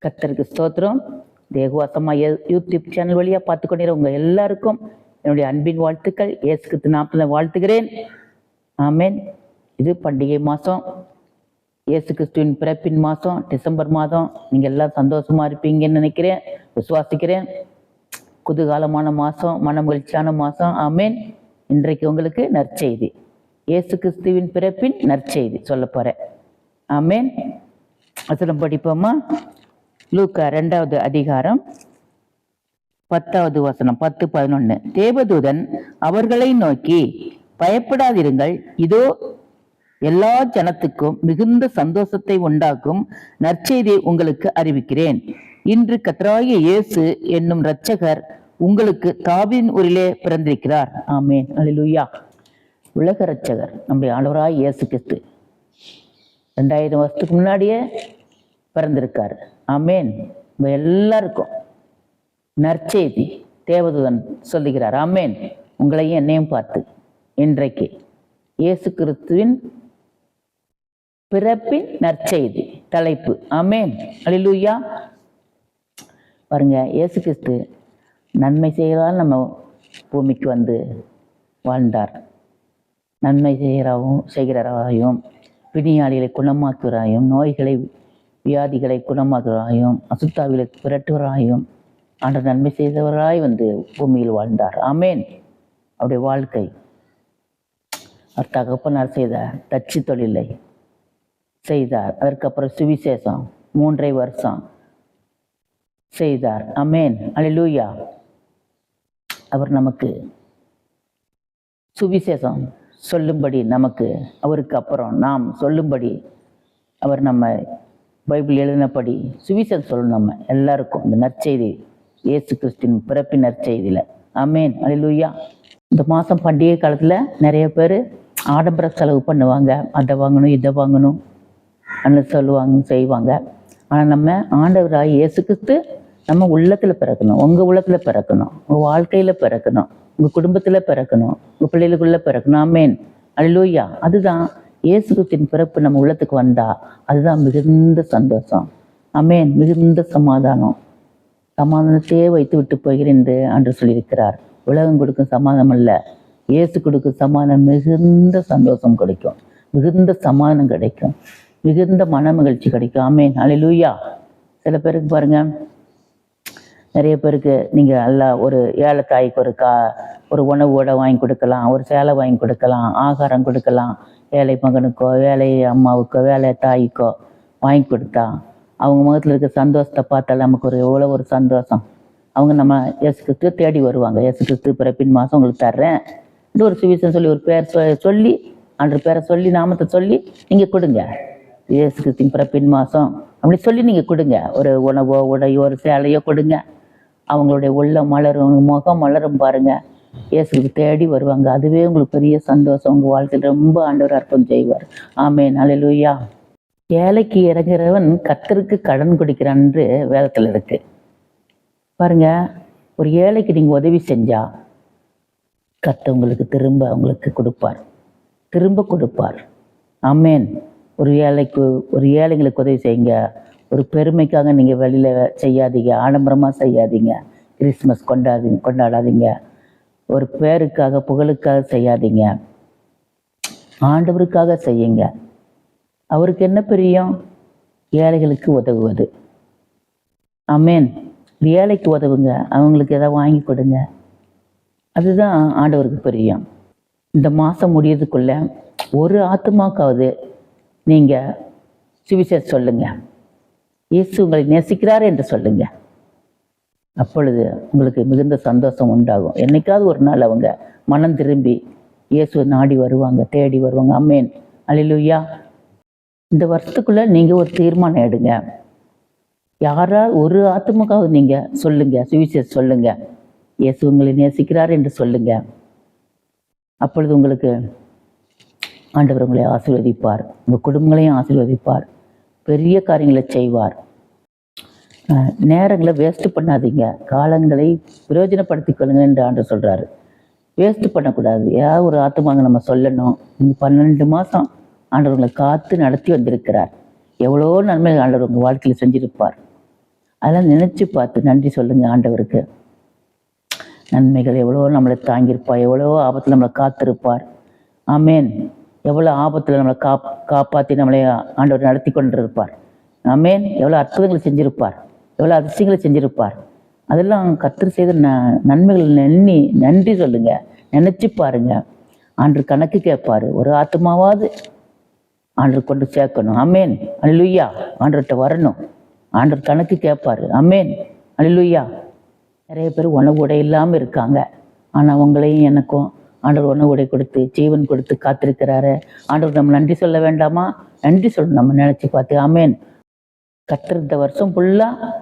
கர்த்தருக்கு ஸ்தோத்திரம். தேகவாசமா YouTube channel வழியா பார்த்து கொண்டிருக்கிற உங்க எல்லாருக்கும் என்னுடைய அன்பின் வாழ்த்துக்கள். இயேசு கிறிஸ்து நாமத்தில் வாழ்த்துகிறேன். ஆமென். இது பண்டிகை மாதம், இயேசு கிறிஸ்துவின் பிறப்பின் மாதம், டிசம்பர் மாதம். நீங்கள் எல்லாம் சந்தோஷமா இருப்பீங்கன்னு நினைக்கிறேன், விசுவாசிக்கிறேன். குதூகாலமான மாதம், மன மகிழ்ச்சியான மாதம். ஆமென். இன்றைக்கு உங்களுக்கு நற்செய்தி, இயேசு கிறிஸ்துவின் பிறப்பின் நற்செய்தி சொல்ல போகிறேன். ஆமென். வசனம் படிப்போமா? லூக்கா 2வது அதிகாரம் 10வது வசனம், 10-11. தேவதூதன் அவர்களை நோக்கி, பயப்படாதிருங்கள், இதோ எல்லா ஜனத்துக்கும் மிகுந்த சந்தோஷத்தை உண்டாக்கும் நற்செய்தியை உங்களுக்கு அறிவிக்கிறேன். இன்று கர்த்தராகிய இயேசு என்னும் இரட்சகர் உங்களுக்கு தாவீதின் ஊரிலே பிறந்திருக்கிறார். ஆமென். அல்லேலூயா. உலக இரட்சகர் நம்முடைய ஆண்டவராகிய இயேசு கிறிஸ்து 2000 வருஷத்துக்கு முன்னாடியே பிறந்திருக்காரு. ஆமென். நம்ம எல்லாருக்கும் நற்செய்தி தேவதூதன் சொல்லுகிறார். ஆமென். உங்களையும் என்னையும் பார்த்து இன்றைக்கு இயேசு கிறிஸ்துவின் பிறப்பின் நற்செய்தி தலைப்பு. ஆமென். அல்லேலூயா. பாருங்க, இயேசு கிறிஸ்து நன்மை செய்யறால் நம்ம பூமிக்கு வந்து வாழ்ந்தார். நன்மை செய்கிறவராயும் பிணியாளிகளை குணமாக்குவராயும், நோய்களை வியாதிகளை குணமாக்குவராயும், அசுத்தாவிலை விரட்டுவராயும், ஆண்டவர் நன்மை செய்தவராய் வந்து பூமியில் வாழ்ந்தார். ஆமென். அவருடைய வாழ்க்கை, அவர் தகப்பனார் செய்த தச்சு தொழிலை செய்தார். அதற்கப்புறம் சுவிசேஷம் 3 வருஷம் செய்தார். ஆமென். அல்லேலூயா. அவர் நமக்கு சுவிசேஷம் சொல்லும்படி, நமக்கு அவருக்கு அப்புறம் நாம் சொல்லும்படி, அவர் நம்ம பைபிள் எழுதினபடி சுவிசேஷம் சொல்லணும் நம்ம எல்லாருக்கும். இந்த நற்செய்தி இயேசு கிறிஸ்துவின் பிறப்பின் நற்செய்தியில். ஆமென். அல்லேலூயா. இந்த மாதம் பண்டிகை காலத்தில் நிறைய பேர் ஆடம்பர செலவு பண்ணுவாங்க. அதை வாங்கணும், இதை வாங்கணும் அன்னு சொல்லுவாங்க, செய்வாங்க. ஆனால் நம்ம ஆண்டவராய் இயேசு கிறிஸ்து நம்ம உள்ளத்தில் பிறக்கணும், உங்கள் உள்ளத்தில் பிறக்கணும், உங்கள் வாழ்க்கையில் பிறக்கணும், உங்கள் குடும்பத்தில் பிறக்கணும், உங்கள் பிள்ளைகளுக்குள்ளே பிறக்கணும். ஆமென். அல்லேலூயா. அதுதான் இயேசு கிறிஸ்துவின் பிறப்பு நம்ம உள்ளத்துக்கு வந்தா அதுதான் மிகுந்த சந்தோஷம். ஆமென். மிகுந்த சமாதானம். சமாதானத்தையே வைத்து விட்டு போகிறேன் என்று ஆண்டவர் சொல்லியிருக்கிறார். உலகம் கொடுக்கும் சமாதானம் அல்ல, இயேசு கொடுக்கும் சமாதானம் மிகுந்த சந்தோஷம் கிடைக்கும், மிகுந்த சமாதானம் கிடைக்கும், மிகுந்த மன மகிழ்ச்சி கிடைக்கும். ஆமென். அல்லேலூயா. சில பேருக்கு பாருங்க, நிறைய பேருக்கு நீங்கள் நல்லா ஒரு ஏழை தாய்க்கு ஒரு உணவோட வாங்கி கொடுக்கலாம், ஒரு சேலை வாங்கி கொடுக்கலாம், ஆகாரம் கொடுக்கலாம். ஏழை மகனுக்கோ, ஏழை அம்மாவுக்கோ, வேலை தாய்க்கோ வாங்கி கொடுத்தா அவங்க முகத்தில் இருக்க சந்தோஷத்தை பார்த்தால நமக்கு எவ்வளோ ஒரு சந்தோஷம். அவங்க நம்ம இயேசு கிறிஸ்து தேடி வருவாங்க. இயேசு கிறிஸ்து பிறப்பின் மாதம் உங்களுக்கு தர்றேன் என்று ஒரு சுவிசேஷம் சொல்லி, ஒரு பேர் சொல்லி, அன்று பேரை சொல்லி, நாமத்தை சொல்லி நீங்கள் கொடுங்க. இயேசு கிறிஸ்துவின் பிறப்பின் மாதம் அப்படி சொல்லி நீங்கள் கொடுங்க. ஒரு உணவோ, உடையோ, ஒரு சேலையோ கொடுங்க. அவங்களுடைய உள்ள மலரும், முகம் மலரும் பாருங்க. இயேசுக்கு தேடி வருவாங்க. அதுவே உங்களுக்கு பெரிய சந்தோஷம். உங்கள் வாழ்க்கையில் ரொம்ப ஆண்டவர் அர்ப்பணம் செய்வார். ஆமென். அல்லேலூயா. ஏழைக்கு இறங்குறவன் கர்த்தருக்கு கடன் கொடுக்கிறான் என்று வேதத்தில் இருக்கு. பாருங்க, ஒரு ஏழைக்கு நீங்கள் உதவி செஞ்சா கர்த்தர் உங்களுக்கு திரும்ப உங்களுக்கு கொடுப்பார், திரும்ப கொடுப்பார். ஆமென். ஒரு ஏழைங்களுக்கு உதவி செய்யுங்க. ஒரு பெருமைக்காக நீங்கள் வெளியில் செய்யாதீங்க, ஆடம்பரமாக செய்யாதீங்க. கிறிஸ்மஸ் கொண்டாடாதீங்க. ஒரு பேருக்காக புகழுக்காக செய்யாதீங்க. ஆண்டவருக்காக செய்யுங்க. அவருக்கு என்ன பிரியம்? ஏழைகளுக்கு உதவுவது. ஆமென். ஏழைக்கு உதவுங்க, அவங்களுக்கு எதாவது வாங்கி கொடுங்க. அதுதான் ஆண்டவருக்கு பிரியம். இந்த மாதம் முடியறதுக்குள்ள ஒரு ஆத்துமாக்காவது நீங்கள் சுவிசேஷம் சொல்லுங்க. இயேசு உங்களை நேசிக்கிறார் என்று சொல்லுங்க. அப்பொழுது உங்களுக்கு மிகுந்த சந்தோஷம் உண்டாகும். என்னைக்காவது ஒரு நாள் அவங்க மனம் திரும்பி இயேசுவை நாடி வருவாங்க, தேடி வருவாங்க. ஆமென். அல்லேலூயா. இந்த வருஷத்துக்குள்ள நீங்கள் ஒரு தீர்மானம் எடுங்க. யாராவது ஒரு ஆத்மாக்காவது நீங்கள் சொல்லுங்க, சுவிசேஷம் சொல்லுங்க, இயேசு உங்களை நேசிக்கிறார் என்று சொல்லுங்க. அப்பொழுது உங்களுக்கு ஆண்டவர் உங்களை ஆசீர்வதிப்பார், உங்கள் குடும்பங்களையும் ஆசீர்வதிப்பார், பெரிய காரியங்களை செய்வார். நேரங்களை வேஸ்ட் பண்ணாதீங்க, காலங்களை பிரயோஜனப்படுத்திக் கொள்ளுங்க என்று ஆண்டவர் சொல்கிறாரு. வேஸ்ட் பண்ணக்கூடாது. ஏதாவது ஒரு ஆத்மாங்க நம்ம சொல்லணும். 12 மாதம் ஆண்டவர்களை காத்து நடத்தி வந்திருக்கிறார். எவ்வளோ நன்மை ஆண்டவர் உங்கள் வாழ்க்கையில் செஞ்சிருப்பார். அதெல்லாம் நினச்சி பார்த்து நன்றி சொல்லுங்கள் ஆண்டவருக்கு. நன்மைகள் எவ்வளோ நம்மளை தாங்கியிருப்பார், எவ்வளோ ஆபத்தில் நம்மளை காத்திருப்பார். ஆமேன். எவ்வளோ ஆபத்தில் நம்மளை காப்பாற்றி நம்மளை ஆண்டவர் நடத்தி கொண்டிருப்பார். ஆமேன். எவ்வளோ அற்புதங்களை செஞ்சுருப்பார், எவ்வளோ அதிசயங்களை செஞ்சுருப்பார். அதெல்லாம் கர்த்தர் செய்த நன்மைகள் எண்ணி நன்றி சொல்லுங்கள், நினச்சி பாருங்க. ஆண்டவர் கணக்கு கேட்பார். ஒரு ஆத்மாவாவது ஆண்டவர் கொண்டு சேர்க்கணும். ஆமேன். அல்லேலூயா. ஆண்டவர்கிட்ட வரணும். ஆண்டவர் கணக்கு கேட்பார். ஆமேன். அல்லேலூயா. நிறைய பேர் உணவு உடை இல்லாமல் இருக்காங்க. ஆனால் உங்களையும் எனக்கும் ஆண்டவர் உணவு உடை கொடுத்து ஜீவன் கொடுத்து காத்திருக்கிறாரு. ஆண்டவர் நம்ம நன்றி சொல்ல வேண்டாமா? நன்றி சொல்லணும். நம்ம நினச்சி பார்த்து. ஆமேன். கர்த்தர் இந்த வருஷம் ஃபுல்லாக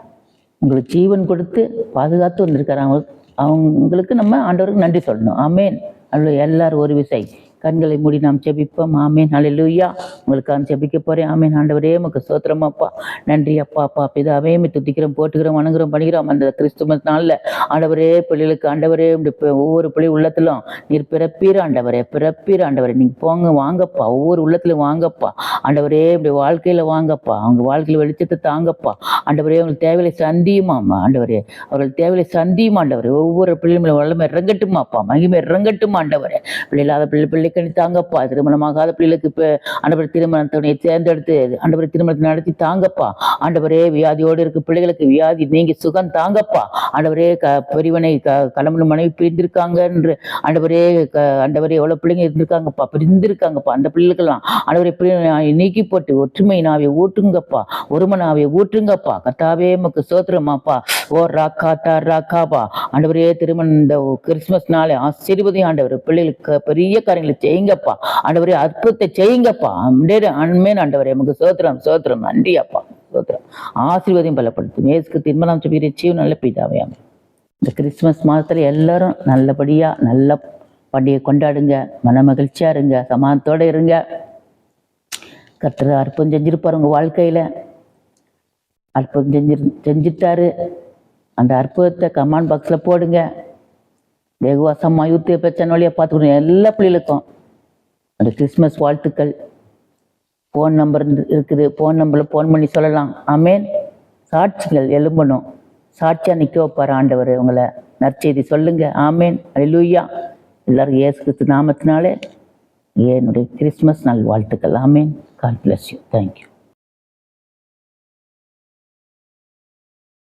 உங்களுக்கு ஜீவன் கொடுத்து பாதுகாத்து வந்திருக்கிறாங்க. அவங்களுக்கு நம்ம ஆண்டவருக்கு நன்றி சொல்லணும். ஆமேன். அல்ல எல்லாரும் ஒரு விசை கண்களை மூடி நாம் ஜெபிப்போம். ஆமேன். அல்லேலூயா. உங்களுக்காக ஜெபிக்க போகிறேன். ஆமேன். ஆண்டவரே உமக்கு ஸ்தோத்திரம் அப்பா. நன்றி அப்பா. அப்பா பிதாவே துதிக்கிறோம், போட்டுக்கிறோம், வணங்குறோம், பண்ணிக்கிறோம். அந்த கிறிஸ்துமஸ் நாளில் ஆண்டவரே பிள்ளைகளுக்கு ஆண்டவரே ஒவ்வொரு பிள்ளை உள்ளத்திலும் நீர் பிறப்பீர் ஆண்டவரே, பிறப்பீர் ஆண்டவரே. நீங்கள் போங்க, வாங்கப்பா, ஒவ்வொரு உள்ளத்திலும் வாங்கப்பா ஆண்டவரே. இப்படி வாழ்க்கையில் வாங்கப்பா, அவங்க வாழ்க்கையில் வெளிச்சத்தை தாங்கப்பா ஆண்டவரே. அவங்களுக்கு தேவையை சந்தியுமாம்மா ஆண்டவரே, அவர்கள் தேவையை சந்தியும் ஆண்டவரே. ஒவ்வொரு பிள்ளைகளும் வல்லமை இறங்கட்டுமாப்பா, மகிமை இறங்கட்டும் ஆண்டவரே. பிள்ளை இல்லாத பிள்ளை தாங்கப்பா. திருமணமாகாத பிள்ளைகளுக்கு இப்போ ஆண்டவர் திருமணத்தை தேர்ந்தெடுத்து ஆண்டவர் திருமணத்தை நடத்தி தாங்கப்பா ஆண்டவரே. வியாதியோடு இருக்க பிள்ளைகளுக்கு வியாதி நீங்க சுகம் தாங்கப்பா ஆண்டவரே. பெரியவனை கணவன் மனைவி பிரிந்திருக்காங்க என்று ஆண்டவரே, ஆண்டவரே எவ்வளோ பிள்ளைங்க இருந்திருக்காங்கப்பா, பிரிந்திருக்காங்கப்பா. அந்த பிள்ளைகளுக்கெல்லாம் ஆண்டவரே நீக்கி போட்டு ஒற்றுமை நாவை ஊட்டுங்கப்பா, ஒருமனாவை ஊற்றுங்கப்பா. கர்த்தாவே உமக்கு ஸ்தோத்திரமாப்பா. ஓ ராக்காத்தா ராக்காபா ஆண்டவரே. திருமணம் இந்த கிறிஸ்துமஸ் நாளை ஆசீர்வதி ஆண்டவர். பிள்ளைகளுக்கு பெரிய காரியங்களை செய்யுங்கப்பா ஆண்டவரே. அற்புதத்தை செய்யுங்கப்பா. அன்மேன் ஆண்டவரே உமக்கு ஸ்தோத்திரம், ஸ்தோத்திரம். நன்றி அப்பா, ஸ்தோத்திரம். ஆசீர்வாதம் பலப்படுத்தும். இயேசுக்கு திருமணம் சொல்லி நல்ல பிதாவே. இந்த கிறிஸ்துமஸ் மாதத்துல எல்லாரும் நல்லபடியா நல்ல பண்டிகை கொண்டாடுங்க, மன மகிழ்ச்சியா இருங்க, சமாதானத்தோட இருங்க. கர்த்தர் அற்புதம் செஞ்சிருப்பார் உங்க வாழ்க்கையில. அற்புதம் செஞ்சுட்டாரு. அந்த அற்புதத்தை கமெண்ட் பாக்ஸில் போடுங்க. வெகுவாசமாக யூத்து பிரச்சனை வழியாக பார்த்துக்கணும். எல்லா பிள்ளைகளுக்கும் அந்த கிறிஸ்மஸ் வாழ்த்துக்கள். ஃபோன் நம்பர் இருக்குது, ஃபோன் நம்பரில் ஃபோன் பண்ணி சொல்லலாம். ஆமேன். சாட்சிகள் எழும்பணும். சாட்சியாக நிற்க வைப்பார் ஆண்டவர் உங்களை. நற்செய்தி சொல்லுங்க. ஆமேன். அல்லேலூயா. எல்லாரும் இயேசு கிறிஸ்து நாமத்தினாலே என்னுடைய கிறிஸ்மஸ் நாள் வாழ்த்துக்கள். Amen. God bless you. Thank you.